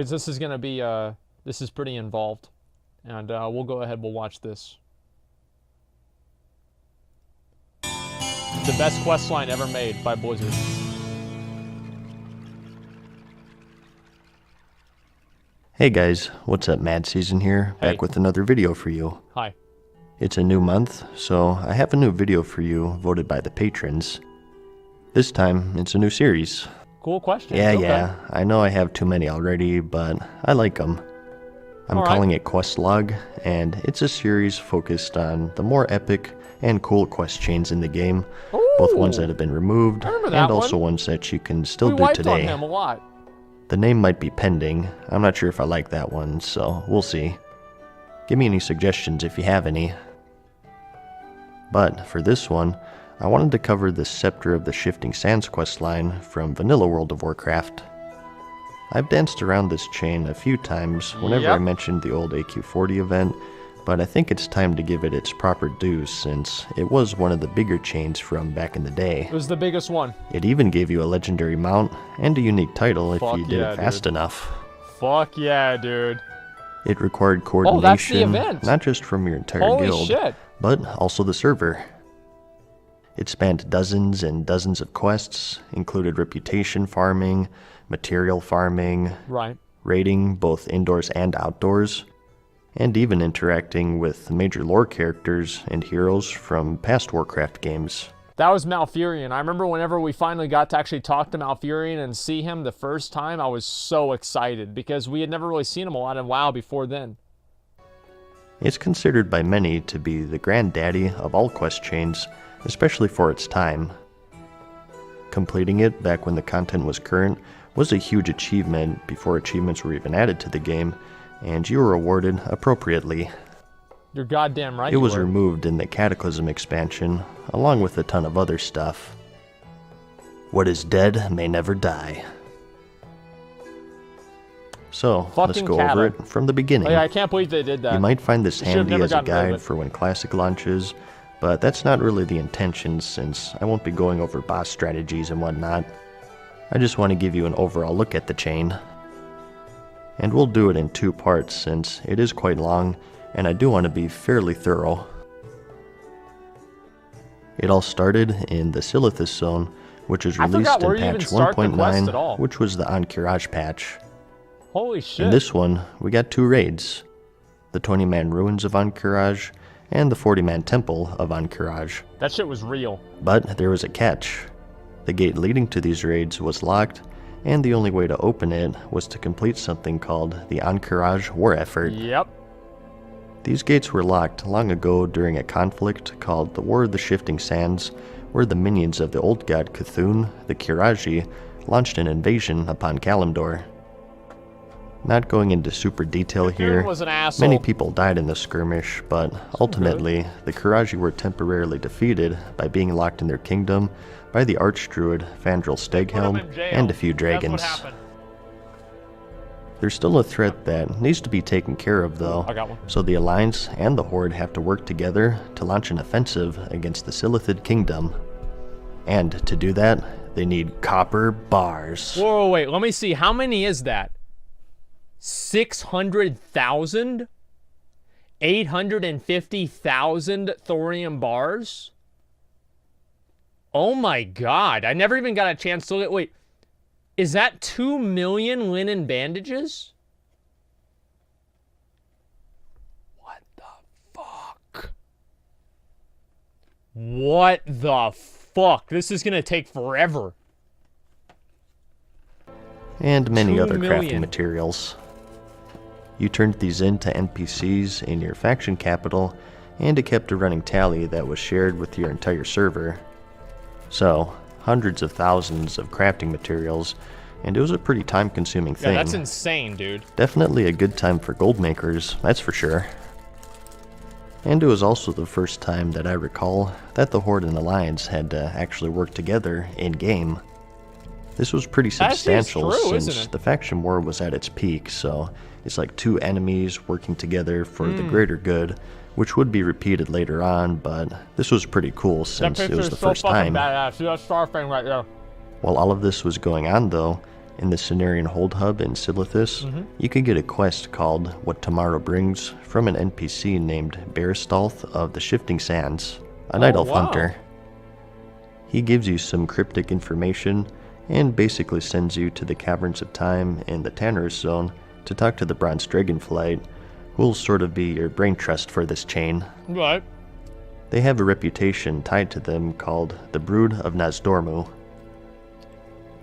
because this is gonna be this is pretty involved, and we'll go ahead. We'll watch this. The best quest line ever made by Blizzard. Hey guys, what's up? Mad Season here, Hey. back with another video for you. Hi. It's a new month, so I have a new video for you voted by the patrons. This time, it's a new series. Cool question. Yeah, I know I have too many already, but I like them. I'm All right. calling it Quest Log, and it's a series focused on the more epic and cool quest chains in the game, both ones Ooh. that have been removed, I remember and that also one. ones that you can still We do wiped today. on him a lot. The name might be pending. I'm not sure if I like that one, so we'll see. Give me any suggestions if you have any. But for this one, I wanted to cover the Scepter of the Shifting Sands questline from Vanilla World of Warcraft. I've danced around this chain a few times whenever I Yep. mentioned the old AQ40 event, but I think it's time to give it its proper due since it was one of the bigger chains from back in the day. It was the biggest one. It even gave you a legendary mount and a unique title if Fuck you did yeah, it fast dude. enough. Fuck yeah, dude. It required Oh, that's the coordination, event. not just from your entire Holy guild, shit. but also the server. It spanned dozens and dozens of quests, included reputation farming, material farming, Right. raiding both indoors and outdoors, and even interacting with major lore characters and heroes from past Warcraft games. That was Malfurion. I remember whenever we finally got to actually talk to Malfurion and see him the first time, I was so excited because we had never really seen him a lot in WoW before then. It's considered by many to be the granddaddy of all quest chains, especially for its time. Completing it back when the content was current was a huge achievement before achievements were even added to the game, and you were awarded appropriately. You're goddamn right. It you was were. removed in the Cataclysm expansion, along with a ton of other stuff. What is dead may never die. So, let's Fucking go cattle. over it from the beginning. Oh, yeah, I can't believe they did that. You might find this They should've handy never as a gotten rid of guide it. for when Classic launches, but that's not really the intention since I won't be going over boss strategies and whatnot. I just want to give you an overall look at the chain. And we'll do it in two parts since it is quite long, and I do want to be fairly thorough. It all started in the Silithus Zone, which was I forgot released in where you even patch start the quest at 1.9, all. which was the Ahn'Qiraj patch. Holy shit. In this one, we got two raids, the 20-man Ruins of Ahn'Qiraj and the 40-man Temple of Ahn'Qiraj. That shit was real. But there was a catch. The gate leading to these raids was locked, and the only way to open it was to complete something called the Ahn'Qiraj War Effort. Yep. These gates were locked long ago during a conflict called the War of the Shifting Sands, where the minions of the old god Cthulhu, the Kiraji, launched an invasion upon Kalimdor. Not going into super detail here, was an asshole. many people died in the skirmish, but ultimately, the Kiraji were temporarily defeated by being locked in their kingdom by the Archdruid Fandral Steghelm and a few dragons. That's what happened. There's still a threat that needs to be taken care of though, I got one. so the Alliance and the Horde have to work together to launch an offensive against the Silithid Kingdom. And to do that, they need copper bars. Whoa, wait, let me see. How many is that? 600,000? 850,000 thorium bars? Oh my god, I never even got a chance to look at, wait, is that 2 million linen bandages? What the fuck? What the fuck? This is gonna take forever. And many 2 other crafting million. materials. You turned these into NPCs in your faction capital, and it kept a running tally that was shared with your entire server. So, hundreds of thousands of crafting materials, and it was a pretty time-consuming thing. Yeah, that's insane, dude. Definitely a good time for gold makers, that's for sure. And it was also the first time that I recall that the Horde and Alliance had to actually work together in-game. This was pretty Actually, it's substantial true, since isn't it? the faction war was at its peak, so it's like two enemies working together for the greater good, which would be repeated later on, but this was pretty cool since it was the first time. Badass. See that star thing right there? While all of this was going on though, In the Cenarian Hold Hub in Silithus, you can get a quest called What Tomorrow Brings from an NPC named Bearstolth of the Shifting Sands, a Night Elf hunter. He gives you some cryptic information and basically sends you to the Caverns of Time in the Tannerus Zone to talk to the Bronze Dragonflight, who'll sort of be your brain trust for this chain. Right. They have a reputation tied to them called the Brood of Nazdormu.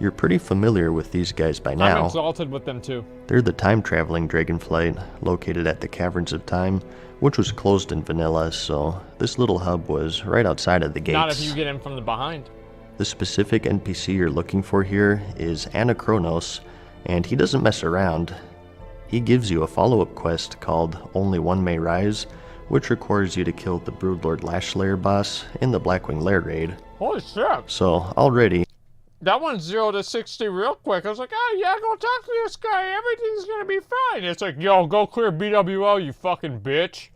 You're pretty familiar with these guys by now. I'm exalted with them too. They're the time-traveling dragonflight located at the Caverns of Time, which was closed in vanilla, so this little hub was right outside of the gates. Not if you get in from the behind. The specific NPC you're looking for here is Anachronos, and he doesn't mess around. He gives you a follow-up quest called Only One May Rise, which requires you to kill the Broodlord Lashlayer boss in the Blackwing Lair raid. Holy shit. So, already... That one's 0 to 60 real quick. I was like, oh yeah, go talk to this guy. Everything's gonna be fine. It's like, yo, go clear BWO, you fucking bitch.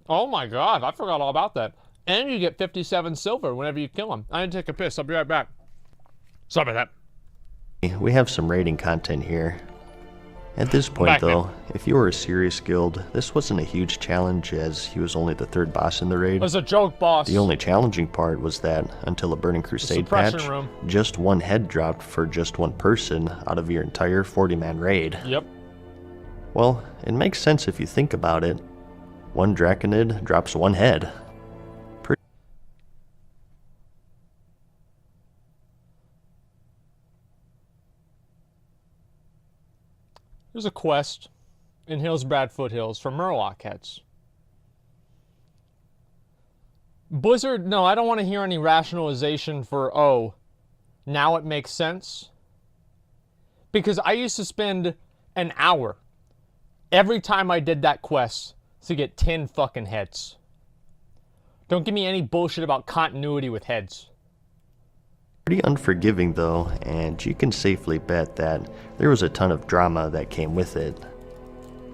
Oh my god, I forgot all about that. And you get 57 silver whenever you kill him. I need to take a piss. I'll be right back. Sorry about that. We have some raiding content here. At this point, though, if you were a serious guild, this wasn't a huge challenge as he was only the third boss in the raid. It was a joke, boss. The only challenging part was that, until a Burning Crusade patch, just one head dropped for just one person out of your entire 40-man raid. Yep. Well, it makes sense if you think about it. One Draconid drops one head. There's a quest in Hillsbrad Foothills for Murloc heads. Blizzard, no, I don't want to hear any rationalization for, oh, now it makes sense. Because I used to spend an hour every time I did that quest to get 10 fucking heads. Don't give me any bullshit about continuity with heads. Pretty unforgiving though, and you can safely bet that there was a ton of drama that came with it.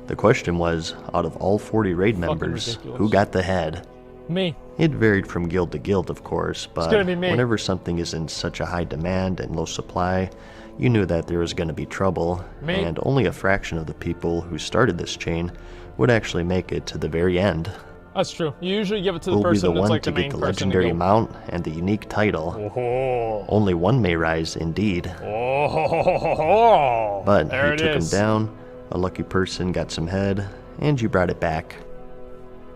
The question was, out of all 40 raid members, who got the head? Me. It varied from guild to guild, of course, but whenever something is in such a high demand and low supply, you knew that there was going to be trouble, and only a fraction of the people who started this chain would actually make it to the very end. That's true. You usually give it to the person that's like the main person. Will be the one to get the legendary mount and the unique title. Oh. Only one may rise, indeed. Oh. But you took him down, a lucky person got some head, and you brought it back.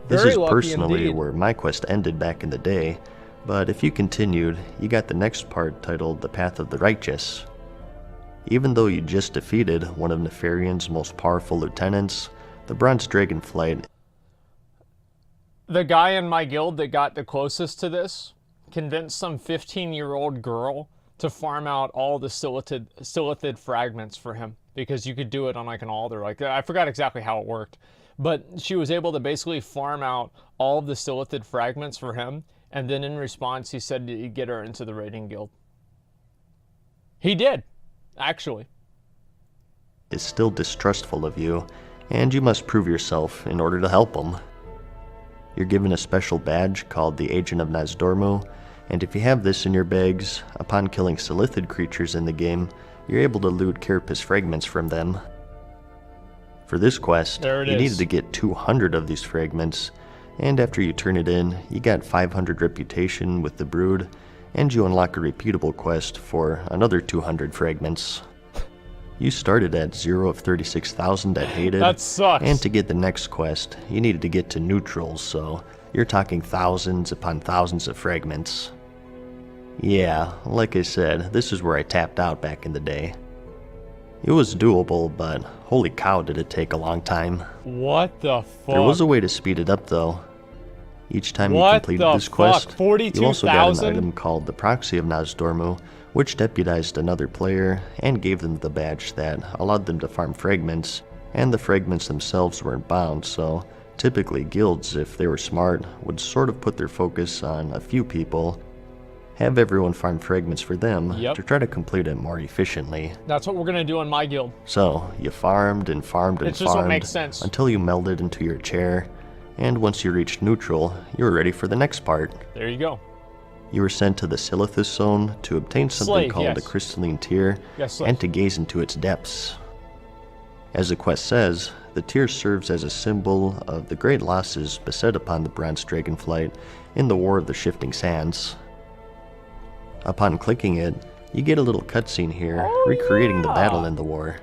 This is personally where my quest ended back in the day, but if you continued, you got the next part titled The Path of the Righteous. Even though you just defeated one of Nefarian's most powerful lieutenants, the Bronze Dragonflight. The guy in my guild that got the closest to this convinced some 15-year-old girl to farm out all the silithid fragments for him because you could do it on like an altar. Like, I forgot exactly how it worked, but she was able to basically farm out all of the silithid fragments for him, and then in response he said he'd get her into the raiding guild. He did, actually. Is still distrustful of you, and you must prove yourself in order to help him. You're given a special badge called the Agent of Nazdormu, and if you have this in your bags, upon killing silithid creatures in the game, you're able to loot carapace fragments from them. For this quest, you needed to get 200 of these fragments, and after you turn it in, you got 500 reputation with the Brood, and you unlock a repeatable quest for another 200 fragments. You started at 0 of 36,000 at Hated. That sucks. And to get the next quest, you needed to get to neutrals, so you're talking thousands upon thousands of fragments. Yeah, like I said, this is where I tapped out back in the day. It was doable, but holy cow did it take a long time. What the fuck? There was a way to speed it up though. Each time you completed this quest, you also got an item called the Proxy of Nazdormu, which deputized another player and gave them the badge that allowed them to farm fragments, and the fragments themselves weren't bound, so typically guilds, if they were smart, would sort of put their focus on a few people, have everyone farm fragments for them to try to complete it more efficiently. That's what we're gonna do in my guild. So, you farmed and farmed and it's just what makes sense. Until you melded into your chair, and once you reached neutral, you were ready for the next part. There you go. You were sent to the Silithus Zone to obtain something Slave, called yes. a crystalline tear Yes, slave. and to gaze into its depths. As the quest says, the tear serves as a symbol of the great losses beset upon the bronze dragonflight in the War of the Shifting Sands. Upon clicking it, you get a little cutscene here recreating the battle in the war.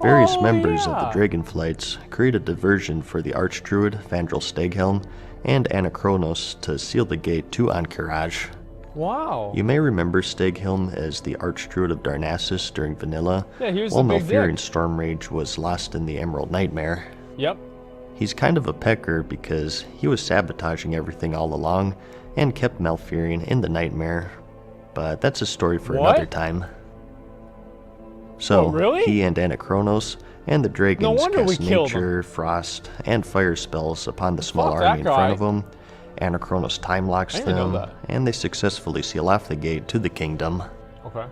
Various members of the Dragonflights create a diversion for the Archdruid Vandrel Steghelm and Anachronos to seal the gate to Ahn'Qiraj. Wow. You may remember Steghelm as the Archdruid of Darnassus during Vanilla, Yeah, he was while the big Malfurion dick. Stormrage was lost in the Emerald Nightmare. Yep. He's kind of a pecker because he was sabotaging everything all along and kept Malfurion in the Nightmare, but that's a story for What? another time. So, Oh, really? he and Anachronos and the dragons No wonder we cast killed nature, frost, and fire spells upon the small Fuck army in that front guy. of them. Anachronos time locks I didn't know them, that. and they successfully seal off the gate to the kingdom. Okay.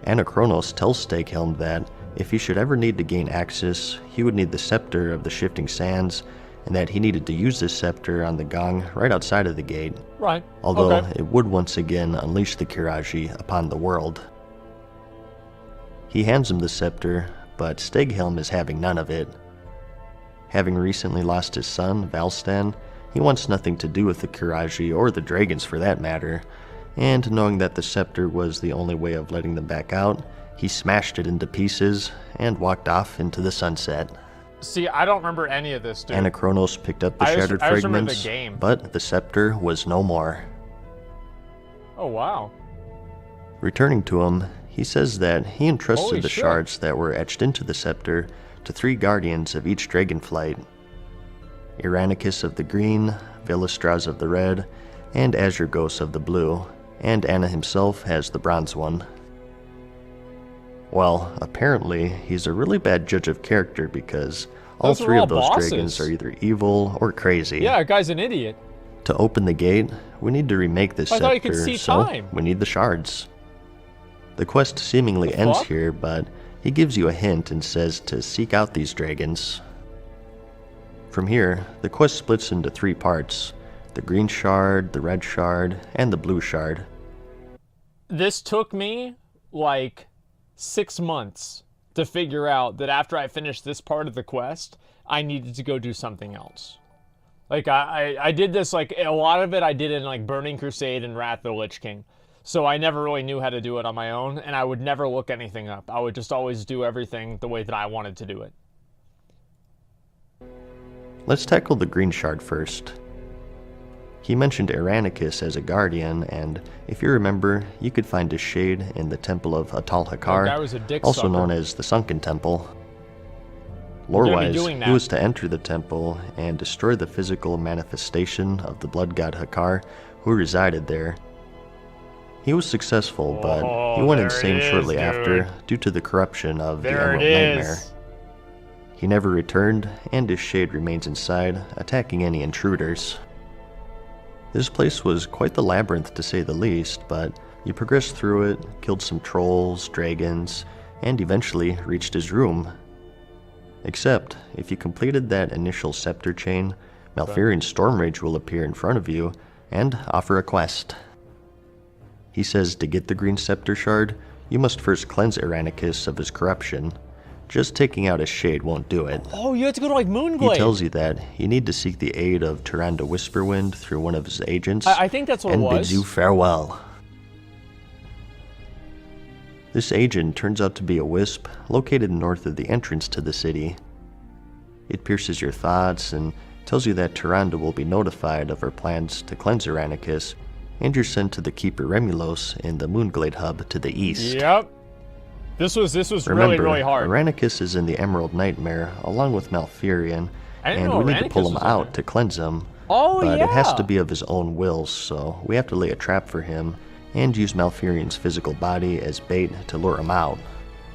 Anachronos tells Steghelm that if he should ever need to gain access, he would need the Scepter of the Shifting Sands, and that he needed to use this scepter on the gong right outside of the gate, Right. although Okay. it would once again unleash the Kiraji upon the world. He hands him the scepter, but Steghelm is having none of it. Having recently lost his son, Valstan, he wants nothing to do with the Kiraji or the dragons for that matter, and knowing that the scepter was the only way of letting them back out, he smashed it into pieces and walked off into the sunset. See, I don't remember any of this, dude. Anachronos picked up the I just shattered remember the fragments, game. but the scepter was no more. Oh, wow. Returning to him, he says that he entrusted Holy the shit. shards that were etched into the scepter to 3 guardians of each dragonflight: Iranicus of the green, Vilistraz of the red, and Azurgos of the blue, and Anna himself has the bronze one. Well, apparently, he's a really bad judge of character because all Those are 3 all of those bosses. dragons are either evil or crazy. Yeah, that guy's an idiot. To open the gate, we need to remake this I scepter, thought you could see so time. we need the shards. The quest seemingly The ends fuck? here, but he gives you a hint and says to seek out these dragons. From here, the quest splits into 3 parts: the green shard, the red shard, and the blue shard. This took me, like, 6 months to figure out that after I finished this part of the quest, I needed to go do something else. Like, I did this, like, a lot of it I did in, like, Burning Crusade and Wrath of the Lich King. So I never really knew how to do it on my own, and I would never look anything up. I would just always do everything the way that I wanted to do it. Let's tackle the green shard first. He mentioned Iranicus as a guardian, and if you remember, you could find his shade in the Temple of Atal That guy Hakar, was a dick also sucker. known as the Sunken Temple. gonna be Lore-wise, doing he that. was to enter the temple and destroy the physical manifestation of the blood god Hakar, who resided there. He was successful, but he went there insane it is, shortly after dude. due to the corruption of the There Emerald it Nightmare. is. He never returned, and his shade remains inside, attacking any intruders. This place was quite the labyrinth to say the least, but you progressed through it, killed some trolls, dragons, and eventually reached his room. Except, if you completed that initial scepter chain, Malfurion Stormrage will appear in front of you and offer a quest. He says to get the green scepter shard, you must first cleanse Iranicus of his corruption. Just taking out his shade won't do it. Oh, you have to go to, like, He Moonglade. tells you that you need to seek the aid of Tyrande Whisperwind through one of his agents, I think that's what and it was. bids you farewell. This agent turns out to be a wisp located north of the entrance to the city. It pierces your thoughts and tells you that Tyrande will be notified of her plans to cleanse Iranicus, and you're sent to the Keeper Remulos in the Moonglade hub to the east. Yep. This was Remember, really hard. Iranicus is in the Emerald Nightmare along with Malfurion, I didn't and know we need to pull Iranicus him was in out it. to cleanse him. Oh, But yeah. it has to be of his own will, so we have to lay a trap for him and use Malfurion's physical body as bait to lure him out.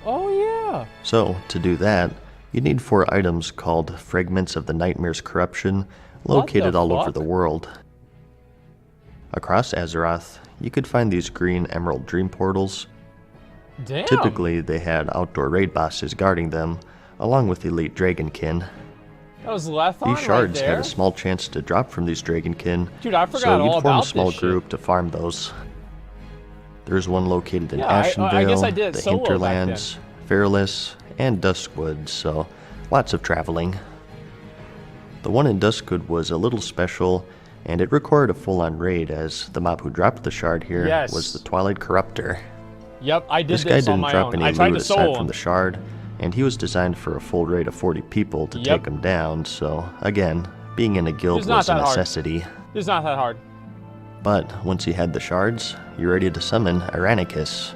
Oh, yeah. So, to do that, you need 4 items called Fragments of the Nightmare's Corruption, located the all over fuck? the world. Across Azeroth, you could find these green emerald dream portals. Damn. Typically, they had outdoor raid bosses guarding them, along with elite dragonkin. That was Lethon These shards right had there. a small chance to drop from these dragonkin, Dude, I so forgot all you'd form a about small this group shit. to farm those. There's one located in Yeah, I guess I Ashenvale, did it the solo back Hinterlands, Fairless, and Duskwood, so lots of traveling. The one in Duskwood was a little special, and it required a full-on raid, as the mob who dropped the shard here Yes. was the Twilight Corruptor. Yep, I did This guy this on didn't my drop own. any I tried loot to aside solo from him. the shard, and he was designed for a full raid of 40 people to Yep. take him down, so again, being in a guild It's not was a that hard. necessity. It's not that hard. But once you had the shards, you're ready to summon Aranicus.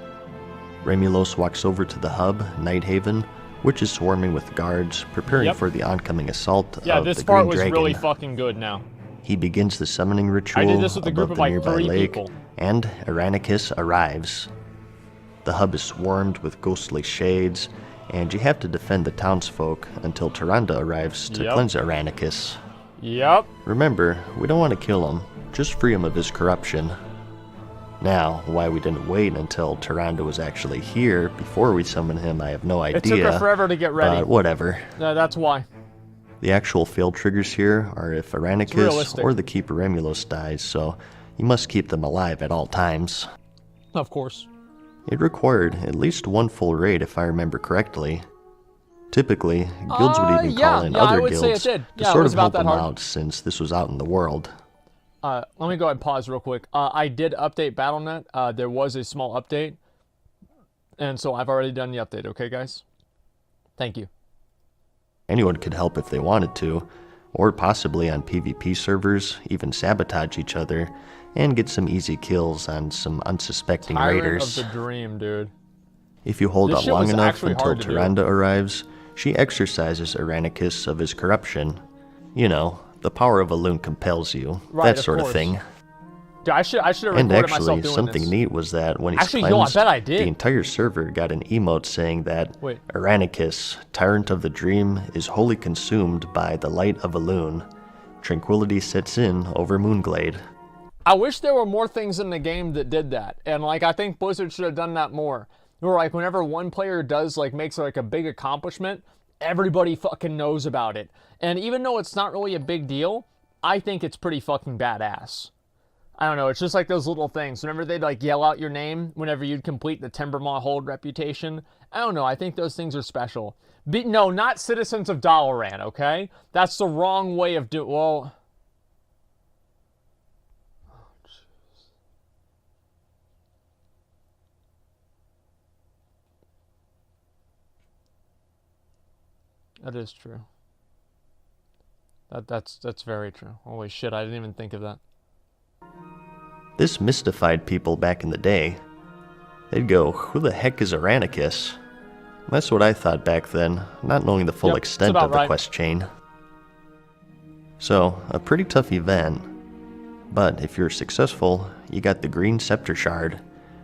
Remulos walks over to the hub, Nighthaven, which is swarming with guards, preparing Yep. for the oncoming assault Yeah, of this the part Green was Dragon. really fucking good now. He begins the summoning ritual I did this with a group above of the like nearby 3 lake, people. and Aranicus arrives. The hub is swarmed with ghostly shades, and you have to defend the townsfolk until Tyrande arrives to Yep. cleanse Aranicus. Yep. Remember, we don't want to kill him, just free him of his corruption. Now, why we didn't wait until Tyrande was actually here before we summoned him, I have no idea. It took her forever to get ready. But whatever. That's why. The actual fail triggers here are if Aranicus realistic. or the Keeper Remulos dies, so you must keep them alive at all times. Of course. It required at least one full raid if I remember correctly. Typically, guilds would even call in I other would say it guilds did. to Yeah, it sort was of about help that them hard. out since this was out in the world. Let me go ahead and pause real quick. I did update BattleNet. There was a small update. And so I've already done the update, okay, guys? Thank you. Anyone could help if they wanted to, or possibly on PvP servers, even sabotage each other, and get some easy kills on some unsuspecting Tyrant raiders. of the Dream, dude. If you hold This out shit long was enough actually until hard to do. Tyrande arrives, she exorcises Aranicus of his corruption. You know, the power of a loon compels you, Right, that of sort of course. thing. Dude, I should have And recorded myself actually, doing something this. neat was that when he's Actually, cleansed, yo, I bet I did. the entire server got an emote saying that Wait. Aranicus, Tyrant of the Dream, is wholly consumed by the light of a loon. Tranquility sets in over Moonglade. I wish there were more things in the game that did that. And, like, I think Blizzard should have done that more. Where, like, whenever one player does, like, makes, like, a big accomplishment, everybody fucking knows about it. And even though it's not really a big deal, I think it's pretty fucking badass. I don't know, it's just like those little things. Whenever they'd, like, yell out your name whenever you'd complete the Timbermaw Hold reputation, I don't know, I think those things are special. No, not Citizens of Dalaran, okay? That's the wrong way of doing... Well... That is true. That's very true. Holy shit, I didn't even think of that. This mystified people back in the day. They'd go, who the heck is Aranicus? That's what I thought back then, not knowing the full Yep, extent about of the right. quest chain. So, a pretty tough event. But if you're successful, you got the Green Scepter Shard.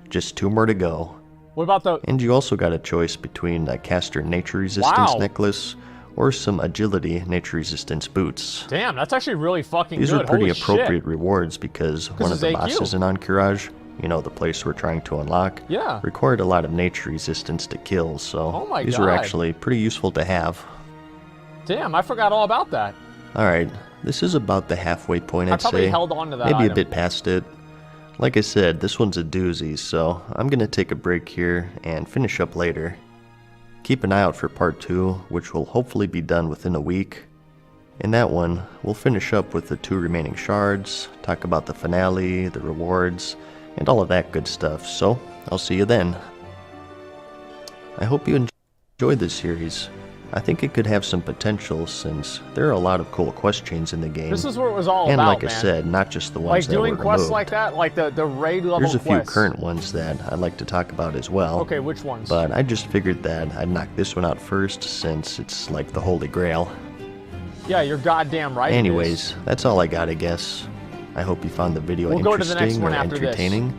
Just 2 more to go. What about the... And you also got a choice between a Caster Nature Resistance Wow. necklace or some Agility Nature Resistance boots. Damn, that's actually really fucking These good. are pretty Holy appropriate shit. rewards because one of it's the AQ. bosses in Encourage, you know, the place we're trying to unlock, Yeah. required a lot of nature resistance to kill, so Oh my these were God. actually pretty useful to have. Damn, I forgot all about that. Alright, this is about the halfway point, I I'd probably say. held on to that Maybe item. a bit past it. Like I said, this one's a doozy, so I'm gonna take a break here and finish up later. Keep an eye out for part 2, which will hopefully be done within a week. In that one, we'll finish up with the 2 remaining shards, talk about the finale, the rewards, and all of that good stuff, so I'll see you then. I hope you enjoyed this series. I think it could have some potential since there are a lot of cool quest chains in the game. This is what it was all and about, like man. I said, not just the ones Like that doing were quests removed. like that, like the raid level There's a few quests. current ones that I'd like to talk about as well. Okay, which ones? But I just figured that I'd knock this one out first since it's like the holy grail. Yeah, you're goddamn right. it is. Anyways, that's all I got, I guess. I hope you found the video We'll go to the interesting next one or after this. entertaining.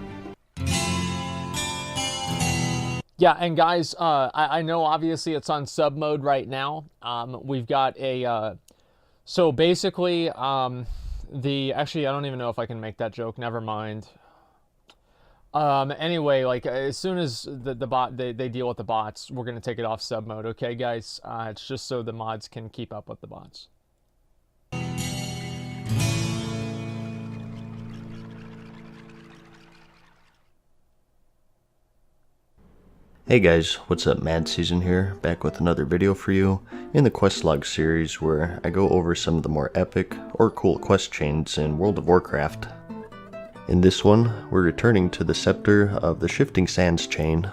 Yeah, and guys, I know obviously it's on sub mode right now. We've got a, so basically, actually, I don't even know if I can make that joke. Never mind. Anyway, like as soon as the bot, they deal with the bots, we're going to take it off sub mode. Okay, guys? It's just so the mods can keep up with the bots. Hey guys, what's up? Mad Season here, back with another video for you in the quest log series where I go over some of the more epic or cool quest chains in World of Warcraft. In this one, we're returning to the Scepter of the Shifting Sands chain.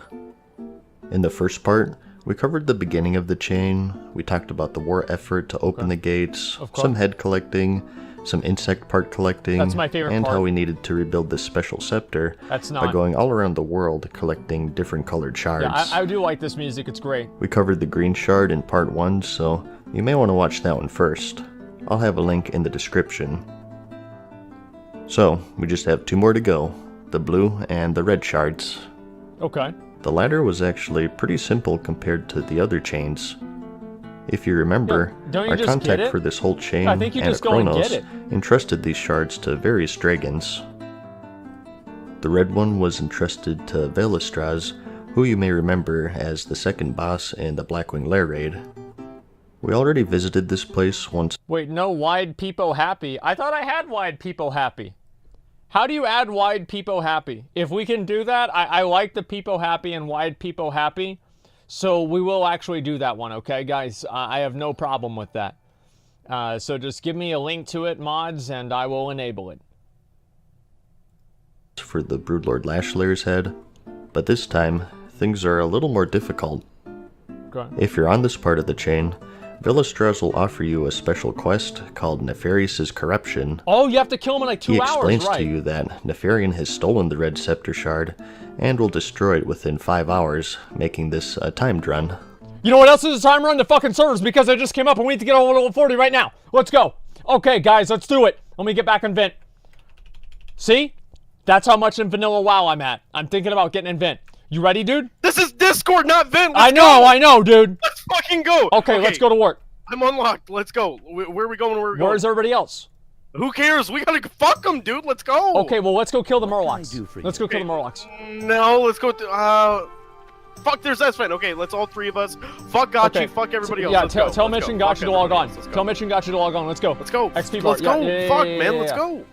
In the first part, we covered the beginning of the chain, we talked about the war effort to open the gates, some head collecting, some insect part collecting, That's my favorite and part. how we needed to rebuild this special scepter by going all around the world collecting different colored shards. Yeah, I do like this music, it's great. We covered the green shard in part 1, so you may want to watch that one first. I'll have a link in the description. So, we just have 2 more to go, the blue and the red shards. Okay. The latter was actually pretty simple compared to the other chains. If you remember, don't you our just get contact it? for this whole chain, I think you just go and get it. entrusted these shards to various dragons. The red one was entrusted to Velistraz, who you may remember as the second boss in the Blackwing Lair raid. We already visited this place once. Wait, no wide peepo happy. I thought I had wide peepo happy. How do you add wide peepo happy? If we can do that, I like the peepo happy and wide peepo happy. So we will actually do that one, okay, guys? I have no problem with that. So just give me a link to it, mods, and I will enable it. For the Broodlord Lashlair's head, but this time, things are a little more difficult. Okay. If you're on this part of the chain, Velistraz will offer you a special quest called Nefarious' Corruption. Oh, you have to kill him in like 2 hours, right? He explains to you that Nefarian has stolen the red scepter shard and will destroy it within 5 hours, making this a timed run. You know what else is a time run? The fucking servers, because I just came up and we need to get over level 40 right now. Let's go. Okay, guys, let's do it. Let me get back in Vent. See? That's how much in vanilla WoW I'm at. I'm thinking about getting in Vent. You ready, dude? This is Discord, not Vent. I know, dude. Let's fucking go. Okay, let's go to work. I'm unlocked. Let's go. Where are we going? Where are we going? Where's everybody else? Who cares? We gotta fuck them, dude. Let's go. Okay, well, let's go kill the Murlocs. Let's go kill the Murlocs. No, let's go. Fuck, there's Esfand. Okay, let's all 3 of us. Fuck Gotchi. Fuck everybody else. Yeah, Let's go. tell Let's Mitch and go. Gotcha Fuck to log on. everybody else. Tell Mitch and Gotcha to log on. Let's go. Let's go. XP Let's bar. go. Yeah, Fuck, yeah, man. yeah, Let's yeah. go.